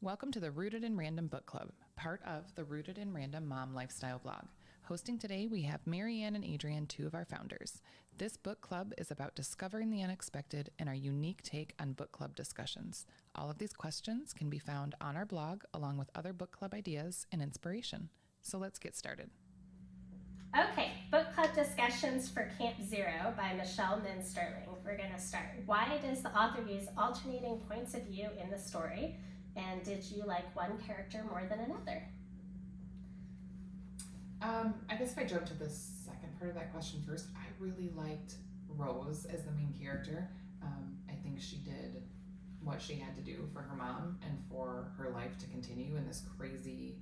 Welcome to the Rooted in Random Book Club, part of the Rooted in Random Mom Lifestyle blog. Hosting today, we have Marianne and Adrienne, two of our founders. This book club is about discovering the unexpected and our unique take on book club discussions. All of these questions can be found on our blog, along with other book club ideas and inspiration. So let's get started. Okay, book club discussions for Camp Zero by Michelle Min-Sterling. We're going to start. Why does the author use alternating points of view in the story? And did you like one character more than another? I guess if I jump to the second part of that question first, I really liked Rose as the main character. I think she did what she had to do for her mom and for her life to continue in this crazy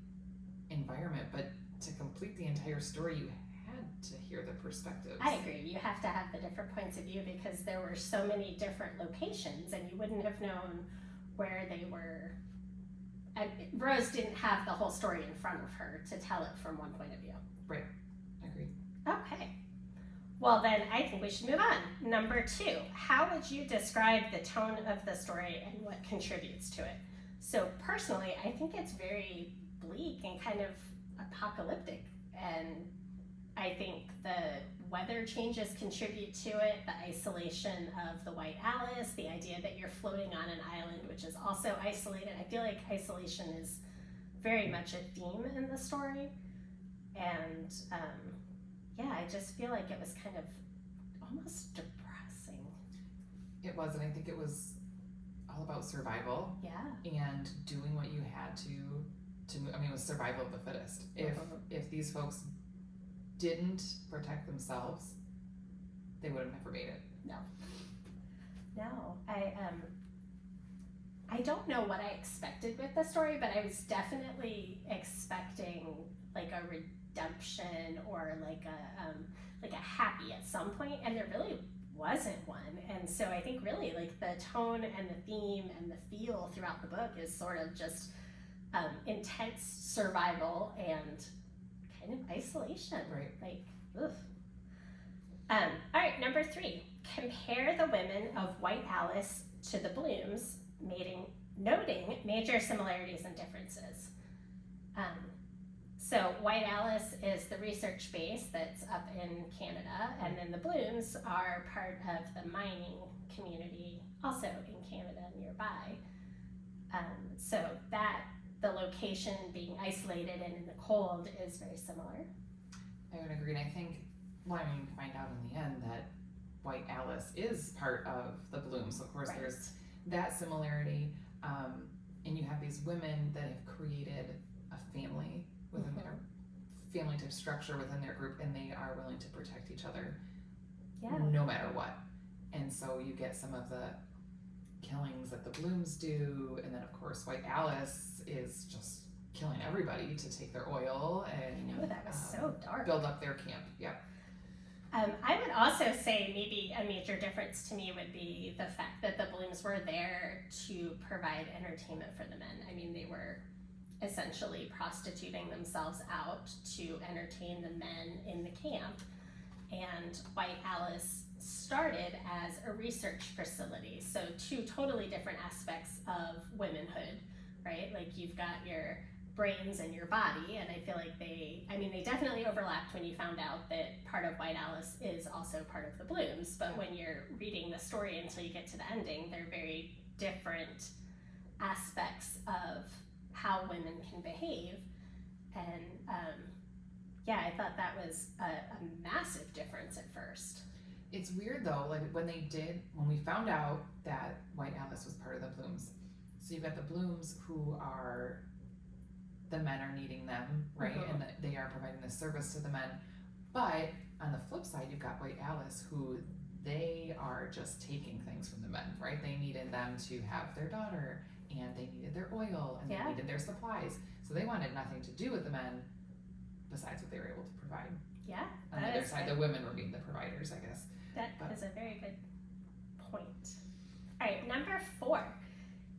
environment. But to complete the entire story, you had to hear the perspectives. I agree. You have to have the different points of view because there were so many different locations and you wouldn't have known where they were. And Rose didn't have the whole story in front of her to tell it from one point of view. Right. Agreed. Okay. Well, then I think we should move on. Number 2, how would you describe the tone of the story and what contributes to it? So personally, I think it's very bleak and kind of apocalyptic, and I think the weather changes contribute to it, the isolation of the White Alice, the idea that you're floating on an island which is also isolated. I feel like isolation is very much a theme in the story, and I just feel like it was kind of almost depressing. It was, and I think it was all about survival. Yeah. And doing what you had to it was survival of the fittest. If these folks didn't protect themselves, they would have never made it. No, I don't know what I expected with the story, but I was definitely expecting like a redemption or like a happy at some point, and there really wasn't one. And so I think really like the tone and the theme and the feel throughout the book is sort of just intense survival and kind of isolation. Right. Like, ugh. All right, number 3. Compare the women of White Alice to the Blooms, noting major similarities and differences. So White Alice is the research base that's up in Canada, and then the Blooms are part of the mining community also in Canada nearby. So that the location being isolated and in the cold is very similar. I would agree, and I think, you find out in the end that White Alice is part of the Bloom. So of course there's that similarity, and you have these women that have created a family within their family type structure within their group, and they are willing to protect each other no matter what. And so you get some of the killings that the Blooms do, and then of course White Alice is just killing everybody to take their oil and that was so dark. Build up their camp. Yep. I would also say maybe a major difference to me would be the fact that the Blooms were there to provide entertainment for the men. I mean, they were essentially prostituting themselves out to entertain the men in the camp, and White Alice started as a research facility. So 2 totally different aspects of womanhood, right? Like you've got your brains and your body, and I feel like they definitely overlapped when you found out that part of White Alice is also part of the Blooms, but when you're reading the story until you get to the ending, they're very different aspects of how women can behave. And I thought that was a massive difference at first. It's weird though, like when we found out that White Alice was part of the Blooms, so you've got the Blooms who are, the men are needing them, right? And they are providing this service to the men. But on the flip side, you've got White Alice who they are just taking things from the men, right? They needed them to have their daughter, and they needed their oil, and they needed their supplies. So they wanted nothing to do with the men besides what they were able to provide. Yeah. On the other side, the women were being the providers, I guess. That is a very good point. All right, number 4.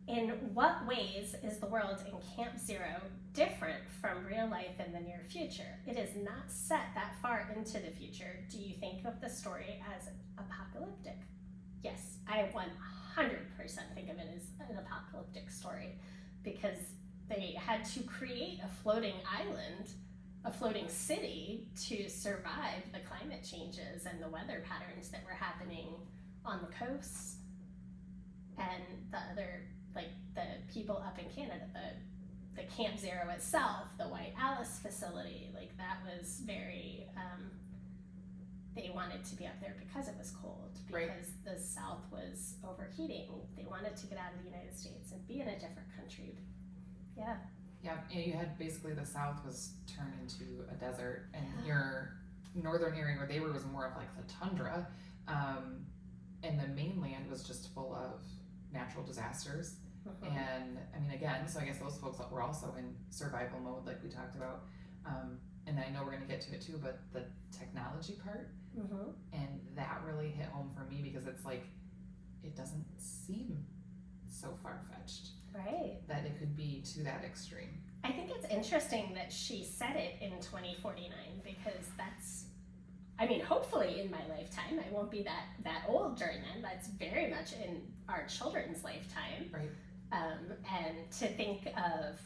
In what ways is the world in Camp Zero different from real life in the near future? It is not set that far into the future. Do you think of the story as apocalyptic? Yes, I 100% think of it as an apocalyptic story. because they had to create a floating island, a floating city, to survive the climate changes and the weather patterns that were happening on the coasts. And the other, like the people up in Canada, the Camp Zero itself, the White Alice facility, like that was very, they wanted to be up there because it was cold, because the South was overheating. They wanted to get out of the United States and be in a different country. Yeah. Yeah, and you had basically the South was turned into a desert, and your northern area where they were was more of like the tundra, and the mainland was just full of natural disasters. And I mean, again, so I guess those folks were also in survival mode, like we talked about. And I know we're going to get to it too, but the technology part, and that really hit home for me, because it's like, it doesn't seem so far-fetched. Right. That it could be to that extreme. I think it's interesting that she said it in 2049, because that's, I mean, hopefully in my lifetime. I won't be that old during then. That's very much in our children's lifetime. Right. And to think of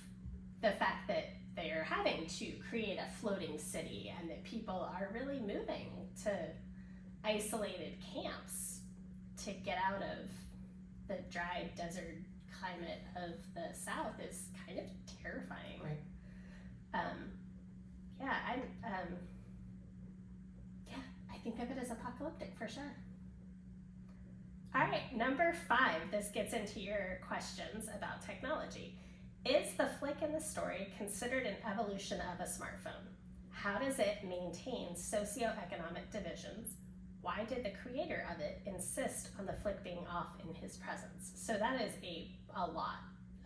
the fact that they're having to create a floating city, and that people are really moving to isolated camps to get out of the dry desert climate of the South is kind of terrifying. Right. I think of it as apocalyptic for sure. All right, number 5, this gets into your questions about technology. Is the flick in the story considered an evolution of a smartphone? How does it maintain socioeconomic divisions? Why did the creator of it insist on the flick being off in his presence? So that is a lot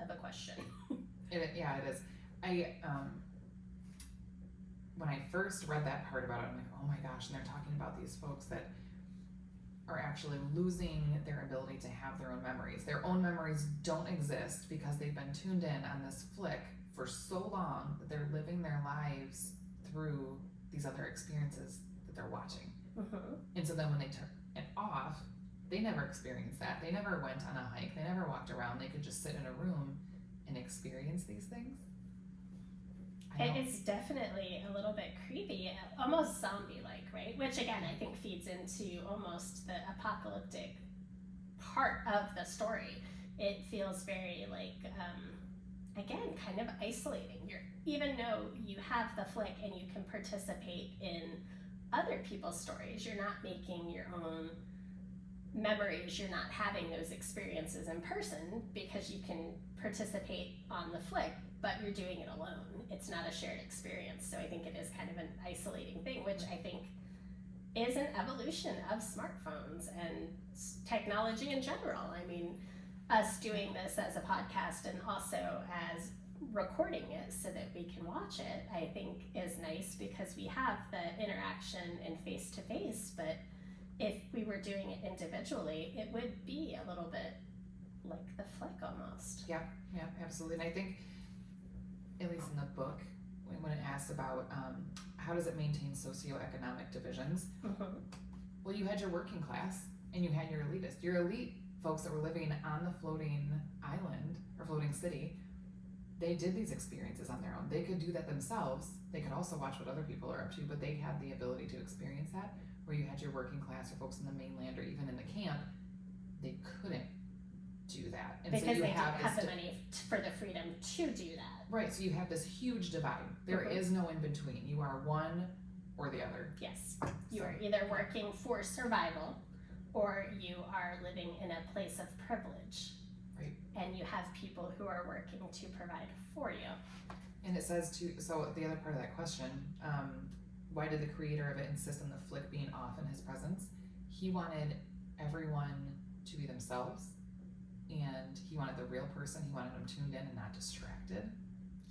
of a question. It is. When I first read that part about it, I'm like, oh my gosh, and they're talking about these folks that are actually losing their ability to have their own memories. Their own memories don't exist because they've been tuned in on this flick for so long that they're living their lives through these other experiences that they're watching. And so then when they turn it off, they never experienced that. They never went on a hike. They never walked around. They could just sit in a room and experience these things. It's definitely a little bit creepy, almost zombie-like, right? Which again, I think feeds into almost the apocalyptic part of the story. It feels very like, again, kind of isolating. Even though you have the flick and you can participate in other people's stories, you're not making your own memories, you're not having those experiences in person because you can participate on the flick, but you're doing it alone. It's not a shared experience. So I think it is kind of an isolating thing, which I think is an evolution of smartphones and technology in general. I mean, us doing this as a podcast and also as recording it so that we can watch it, I think is nice because we have the interaction and face to face, but if we were doing it individually, it would be a little bit like the flick almost. Yeah, absolutely. And I think, at least in the book, when it asks about how does it maintain socioeconomic divisions, well, you had your working class and you had your elitist. Your elite folks that were living on the floating island or floating city, they did these experiences on their own. They could do that themselves. They could also watch what other people are up to, but they had the ability to experience that. Where you had your working class or folks in the mainland or even in the camp, they couldn't do that. And because so you they didn't have have the money for the freedom to do that. Right, so you have this huge divide. There is no in between. You are one or the other. Yes, you are either working for survival or you are living in a place of privilege. Right. And you have people who are working to provide for you. And it says too, so the other part of that question, why did the creator of it insist on the flick being off in his presence? He wanted everyone to be themselves, and he wanted the real person. He wanted them tuned in and not distracted.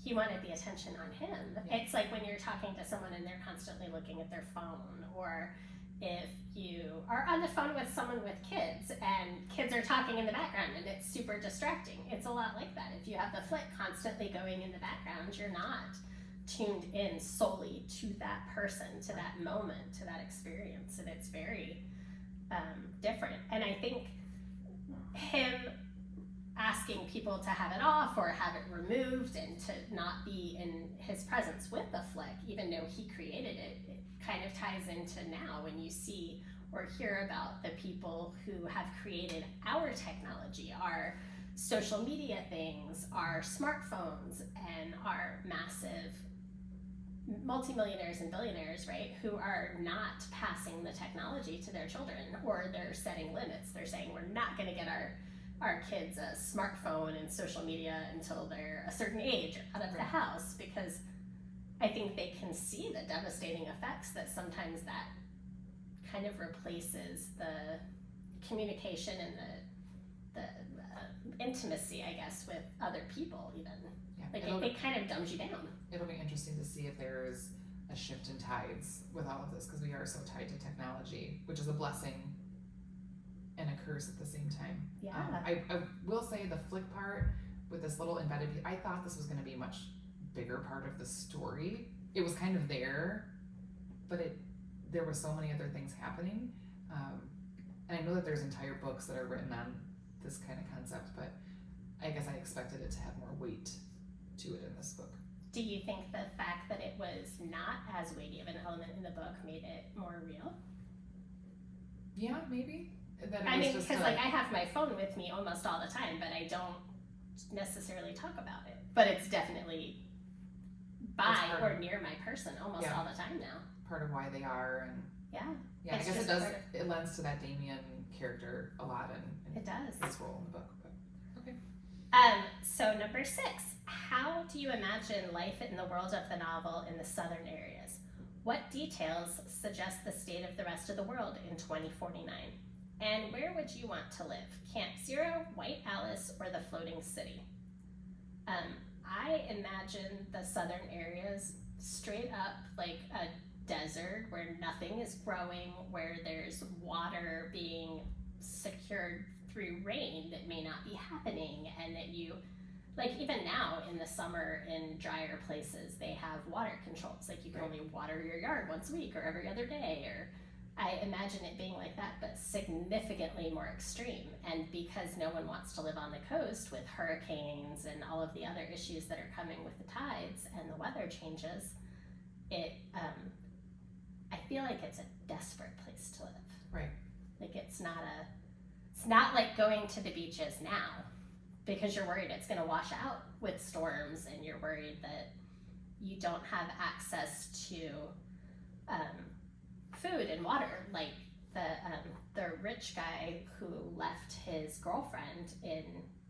He wanted the attention on him. Yeah. It's like when you're talking to someone and they're constantly looking at their phone, or if you are on the phone with someone with kids and kids are talking in the background and it's super distracting. It's a lot like that. If you have the flick constantly going in the background, you're not tuned in solely to that person, to that moment, to that experience, and it's very different. And I think asking people to have it off or have it removed and to not be in his presence with the flick, even though he created it, it kind of ties into now when you see or hear about the people who have created our technology, our social media things, our smartphones, and our massive multimillionaires and billionaires, right, who are not passing the technology to their children, or they're setting limits. They're saying we're not going to get our kids a smartphone and social media until they're a certain age out of the house, because I think they can see the devastating effects that sometimes that kind of replaces the communication and the intimacy, I guess, with other people even. Yeah. Like it kind of dumbs you down. It'll be interesting to see if there's a shift in tides with all of this, because we are so tied to technology, which is a blessing and a curse at the same time. Yeah. I will say the flick part with this little embedded, I thought this was going to be a much bigger part of the story. It was kind of there, but there were so many other things happening. And I know that there's entire books that are written on this kind of concept, but I guess I expected it to have more weight to it in this book. Do you think the fact that it was not as weighty of an element in the book made it more real? Yeah, maybe. That it I was mean, just because like I have my phone with me almost all the time, but I don't necessarily talk about it. But it's definitely by or near my person almost all the time now. Part of why they are, and Yeah, I it's guess it just does. part It lends to that Damien character a lot, and It does. his role in the book. But okay. So number 6, how do you imagine life in the world of the novel in the southern areas? What details suggest the state of the rest of the world in 2049? And where would you want to live? Camp Zero, White Alice, or the Floating City? I imagine the southern areas straight up like a desert where nothing is growing, where there's water being secured through rain that may not be happening, and that you, like even now in the summer in drier places, they have water controls. Like you can only water your yard once a week or every other day, or I imagine it being like that, but significantly more extreme. And because no one wants to live on the coast with hurricanes and all of the other issues that are coming with the tides and the weather changes, I feel like it's a desperate place to live. Right. Like it's not like going to the beaches now, because you're worried it's going to wash out with storms, and you're worried that you don't have access to food and water. Like the rich guy who left his girlfriend in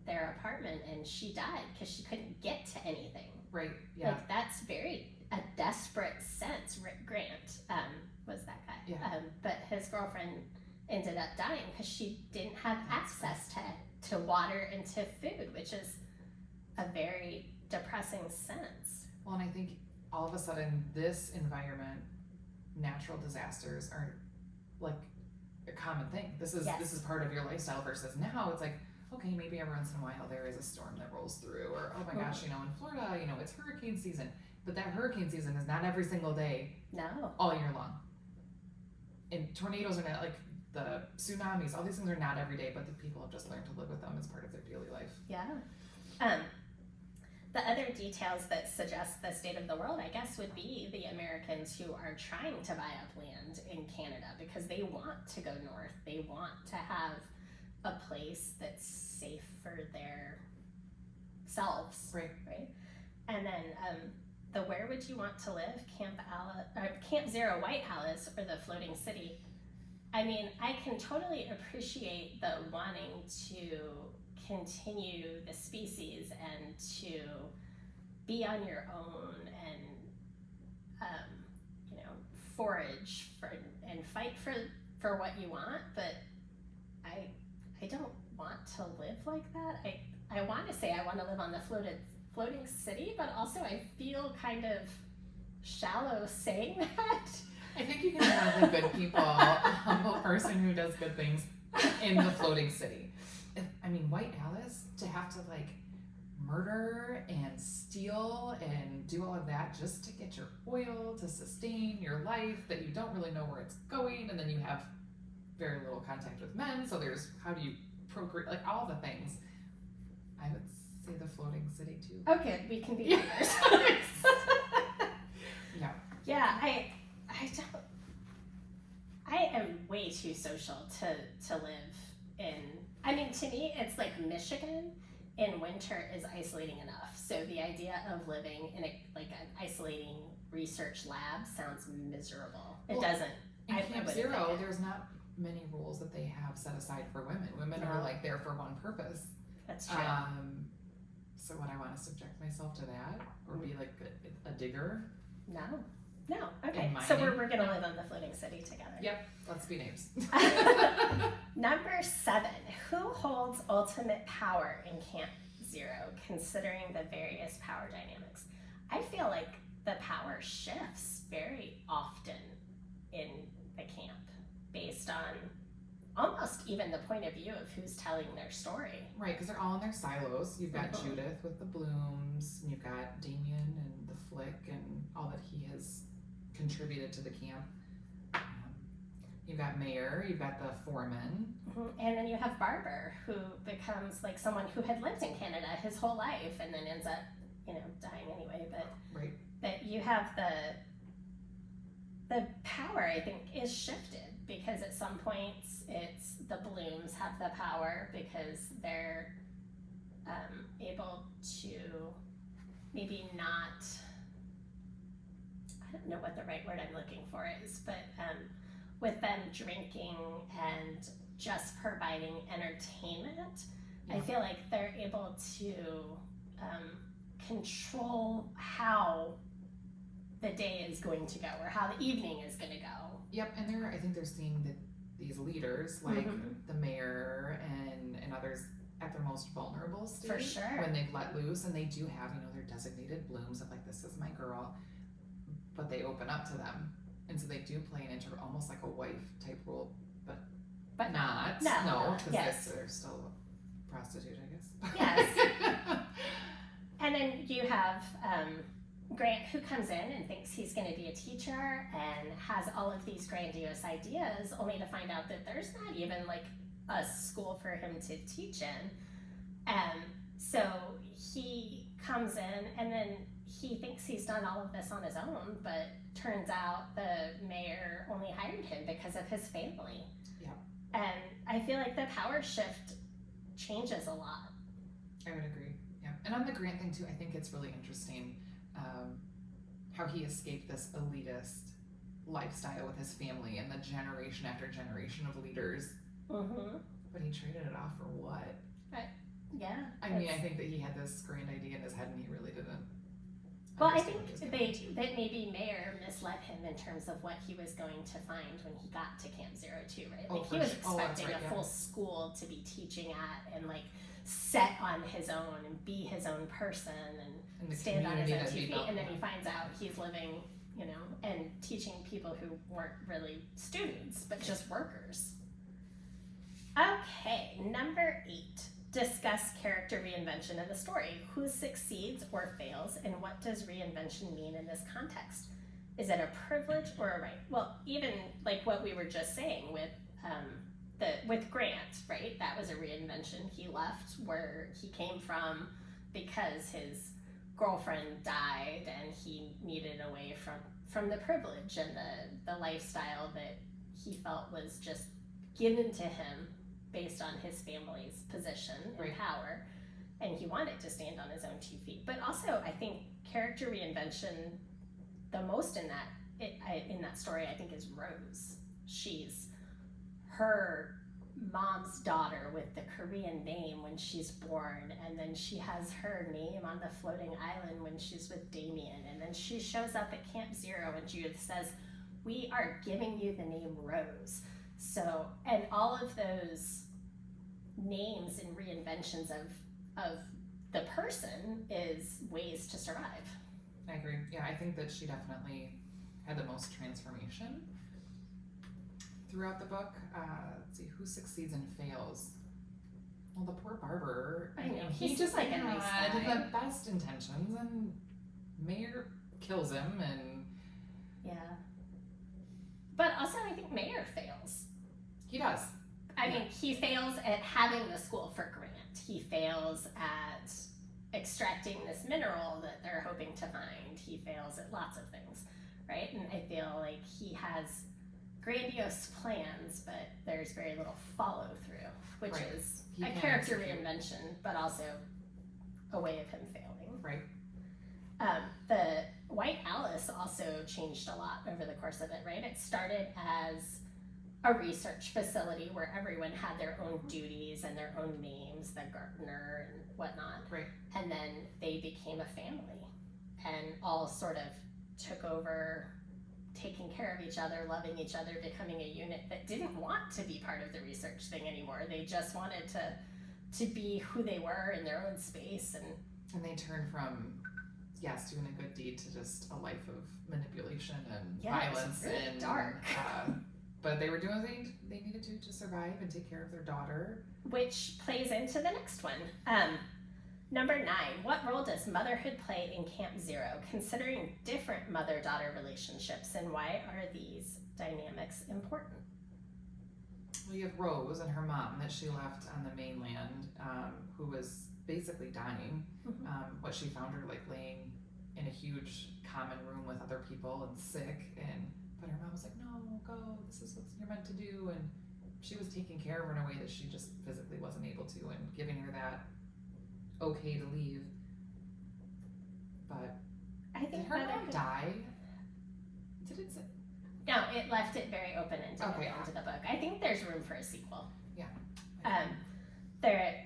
their apartment and she died because she couldn't get to anything. Right. Yeah. Like that's very a desperate sense. Rick Grant was that guy. Yeah. But his girlfriend ended up dying because she didn't have access to water and to food, which is a very depressing sense. Well, and I think all of a sudden this environment, natural disasters are like a common thing. This is part of your lifestyle, versus now it's like, okay, maybe every once in a while there is a storm that rolls through, or oh my gosh, in Florida, it's hurricane season. But that hurricane season is not every single day. No. All year long. And tornadoes are not, like the tsunamis, all these things are not every day, but the people have just learned to live with them as part of their daily life. Yeah. The other details that suggest the state of the world, I guess, would be the Americans who are trying to buy up land in Canada because they want to go north. They want to have a place that's safe for their selves. Right. And then the where would you want to live? Camp Zero, White Alice, or the Floating City? I mean, I can totally appreciate the wanting to continue the species and to be on your own and forage and fight for what you want, but I don't want to live like that. I want to say I want to live on the floating city, but also I feel kind of shallow saying that. I think you can have the good people, a humble person who does good things in the floating city. White Alice, to have to like murder and steal and do all of that just to get your oil to sustain your life that you don't really know where it's going, and then you have very little contact with men, so there's how do you procreate, like all the things. I would say the floating city too. Oh, good. We can be Yeah. neighbors. Yeah. Yeah, I don't. I am way too social to live in. I mean, to me, it's like Michigan in winter is isolating enough. So the idea of living in an isolating research lab sounds miserable. It Well, doesn't. In I Camp wouldn't Zero, like it. there's not many rules that they have set aside for women. Women are No. like there for one purpose. That's true. So would I want to subject myself to that, or be like a digger? No. Okay. In So mining? we're gonna live on the floating city together. Yep. Let's be names. Number 7. Who holds ultimate power in Camp Zero, considering the various power dynamics? I feel like the power shifts very often in the camp based on almost even the point of view of who's telling their story. Right, because they're all in their silos. You've got Mhm. Judith with the blooms, and you've got Damien and the flick and all that he has contributed to the camp. You've got Mayor, you've got the foreman. And then you have Barber, who becomes like someone who had lived in Canada his whole life and then ends up, dying anyway. Right. But you have the power, I think, is shifted because at some points it's the blooms have the power because they're able to maybe not. I don't know what the right word I'm looking for is, but with them drinking and just providing entertainment, I Yeah. feel like they're able to control how the day is going to go or how the evening is going to go. Yep, and I think they're seeing these leaders like Mhm. the mayor and others at their most vulnerable state. For sure. When they've let loose, and they do have, their designated blooms of like, this is my girl, but they open up to them. And so they do play an almost like a wife type role, but not. No, because yes. they're still a prostitute, I guess. Yes. And then you have Grant, who comes in and thinks he's going to be a teacher and has all of these grandiose ideas, only to find out that there's not even like a school for him to teach in. So he comes in and then he thinks he's done all of this on his own, but turns out the mayor only hired him because of his family. Yeah. And I feel like the power shift changes a lot. I would agree. Yeah. And on the Grant thing too, I think it's really interesting how he escaped this elitist lifestyle with his family and the generation after generation of leaders. Mm-hmm. But he traded it off for what? Yeah. I mean, I think that he had this grand idea in his head and he really didn't. Well, I understand think what he was getting into. that maybe Mayer misled him in terms of what he was going to find when he got to Camp Zero too, right? Oh, Like for he was sure. Oh, that's expecting right, a yeah. full school to be teaching at and like set on his own and be his own person and And the stand on his community own that 2 he feet, built, and then yeah. he finds out he's living, and teaching people who weren't really students but just workers. Okay, number 8. Discuss character reinvention in the story. Who succeeds or fails, and what does reinvention mean in this context? Is it a privilege or a right? Well, even like what we were just saying with with Grant, right? That was a reinvention. He left where he came from because his girlfriend died, and he needed away from the privilege and the lifestyle that he felt was just given to him based on his family's position and Right. power, and he wanted to stand on his own 2 feet. But also, I think character reinvention, the most in that story, I think, is Rose. She's her mom's daughter with the Korean name when she's born, and then she has her name on the floating island when she's with Damien, and then she shows up at Camp Zero and Judith says, "We are giving you the name Rose." So, and all of those names and reinventions of the person is ways to survive. I agree. Yeah, I think that she definitely had the most transformation throughout the book. Let's see, who succeeds and fails? Well, the poor barber. I know, mean, he's he just like a nice had guy. the best intentions, and Mayor kills him, and Yeah. But also, I think Mayer fails. he does. I mean, he fails at having the school for Grant. He fails at extracting this mineral that they're hoping to find. He fails at lots of things, right? And I feel like he has grandiose plans, but there's very little follow through, which Right. is He a can character execute. reinvention, but also a way of him failing. Right. The White Alice also changed a lot over the course of it, right? It started as a research facility where everyone had their own duties and their own names, the gardener and whatnot. Right. And then they became a family and all sort of took over taking care of each other, loving each other, becoming a unit that didn't want to be part of the research thing anymore. They just wanted to be who they were in their own space. And they turn from, yes, doing a good deed to just a life of manipulation and Yeah, it was violence really and dark. But they were doing what they needed to survive and take care of their daughter. Which plays into the next one. Number 9, what role does motherhood play in Camp Zero, considering different mother-daughter relationships, and why are these dynamics important? Well, you have Rose and her mom that she left on the mainland, who was basically dying. Mhm. What she found her like laying in a huge common room with other people and sick, but her mom was like, "No, go. This is what you're meant to do." And she was taking care of her in a way that she just physically wasn't able to, and giving her that okay to leave. But I did think her mom motherhood. die? Did it say? No, it left it very open-ended at Okay. the end of the book. I think there's room for a sequel. Yeah.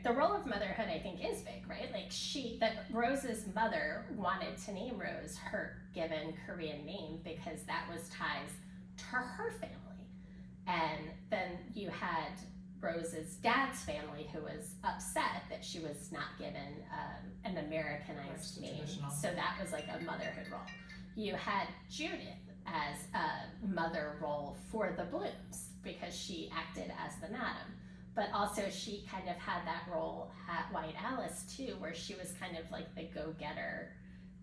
The role of motherhood, I think, is big, right? Like that Rose's mother wanted to name Rose her given Korean name because that was ties to her family. And then you had Rose's dad's family who was upset that she was not given an Americanized Right, name. traditional. So that was like a motherhood role. You had Judith as a mother role for the Blooms because she acted as the madam. But also she kind of had that role at White Alice too, where she was kind of like the go-getter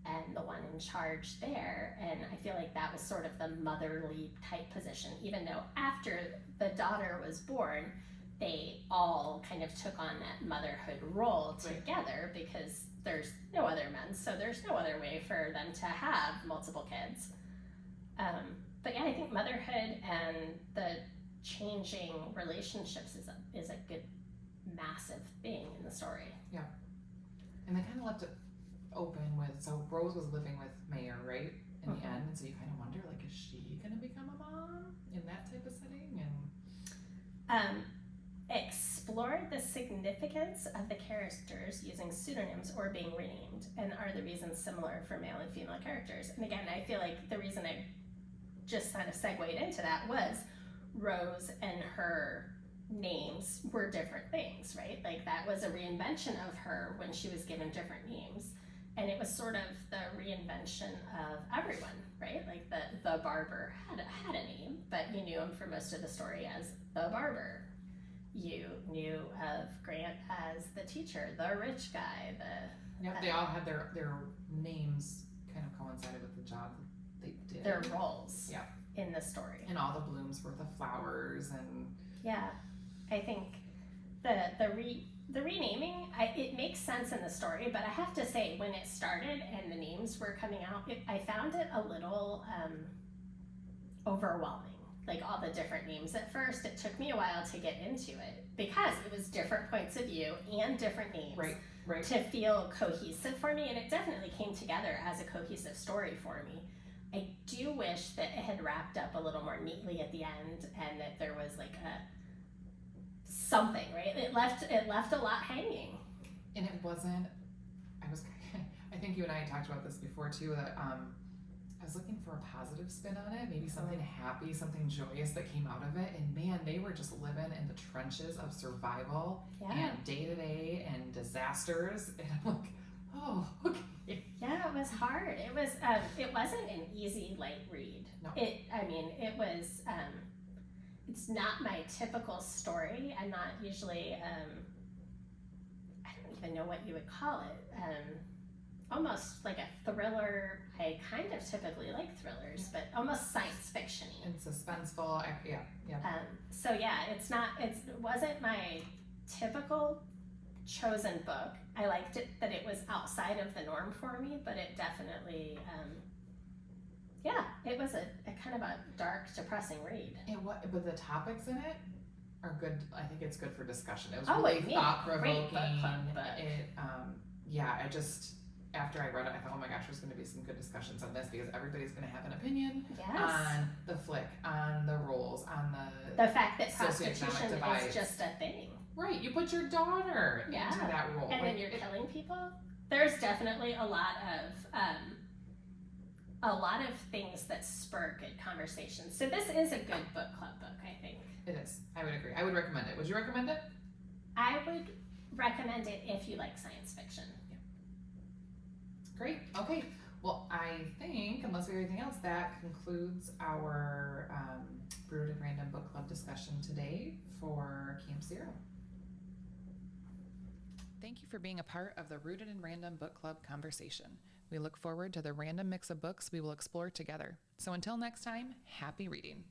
and the one in charge there. And I feel like that was sort of the motherly type position, even though after the daughter was born, they all kind of took on that motherhood role together because there's no other men, so there's no other way for them to have multiple kids. But yeah, I think motherhood and the changing relationships is a good massive thing in the story. And they kind of left it open with, so Rose was living with Mayor, right, in the end, and so you kind of wonder, like, is she gonna become a mom in that type of setting? And Explore the significance of the characters using pseudonyms or being renamed, and are the reasons similar for male and female characters. And again, I feel like the reason I just kind of segued into that was Rose and her names were different things, right? Like that was a reinvention of her when she was given different names. And it was sort of the reinvention of everyone, right? Like the barber had a name, but you knew him for most of the story as the barber. You knew of Grant as the teacher, the rich guy, they all had their names kind of coincided with the job that they did. their roles Yeah. in the story. And all the blooms were the flowers, and Yeah, I think the renaming, it makes sense in the story, but I have to say when it started and the names were coming out, I found it a little overwhelming. Like all the different names at first, it took me a while to get into it because it was different points of view and different names right. to feel cohesive for me, and it definitely came together as a cohesive story for me. I do wish that it had wrapped up a little more neatly at the end and that there was like something, right? It left a lot hanging. And it wasn't. I think you and I talked about this before too. That I was looking for a positive spin on it, maybe something happy, something joyous that came out of it. And man, they were just living in the trenches of survival and day to day and disasters. And I'm like, oh, okay. Yeah, it was hard. It was. It wasn't an easy light read. No. It was. It's not my typical story. I'm not usually. I don't even know what you would call it. Almost like a thriller. I kind of typically like thrillers, but almost science fiction-y. And suspenseful. Yeah. So yeah, it wasn't my typical chosen book. I liked it that it was outside of the norm for me, but it definitely, it was a kind of a dark, depressing read. But the topics in it are good. I think it's good for discussion. It was Oh, really yeah, thought great provoking. book club book. I just after I read it, I thought, oh my gosh, there's going to be some good discussions on this because everybody's going to have an opinion Yes. on the flick, on the roles, on the fact that socioeconomic prostitution divides. is just a thing. Right, you put your daughter Yeah. into that role. And then you're killing people. There's definitely a lot of things that spur good conversations. So this is a good book club book, I think. It is. I would agree. I would recommend it. Would you recommend it? I would recommend it if you like science fiction. Great. Okay. Well, I think, unless we have anything else, that concludes our Rooted in Random Book Club discussion today for Camp Zero. Thank you for being a part of the Rooted in Random Book Club conversation. We look forward to the random mix of books we will explore together. So until next time, happy reading.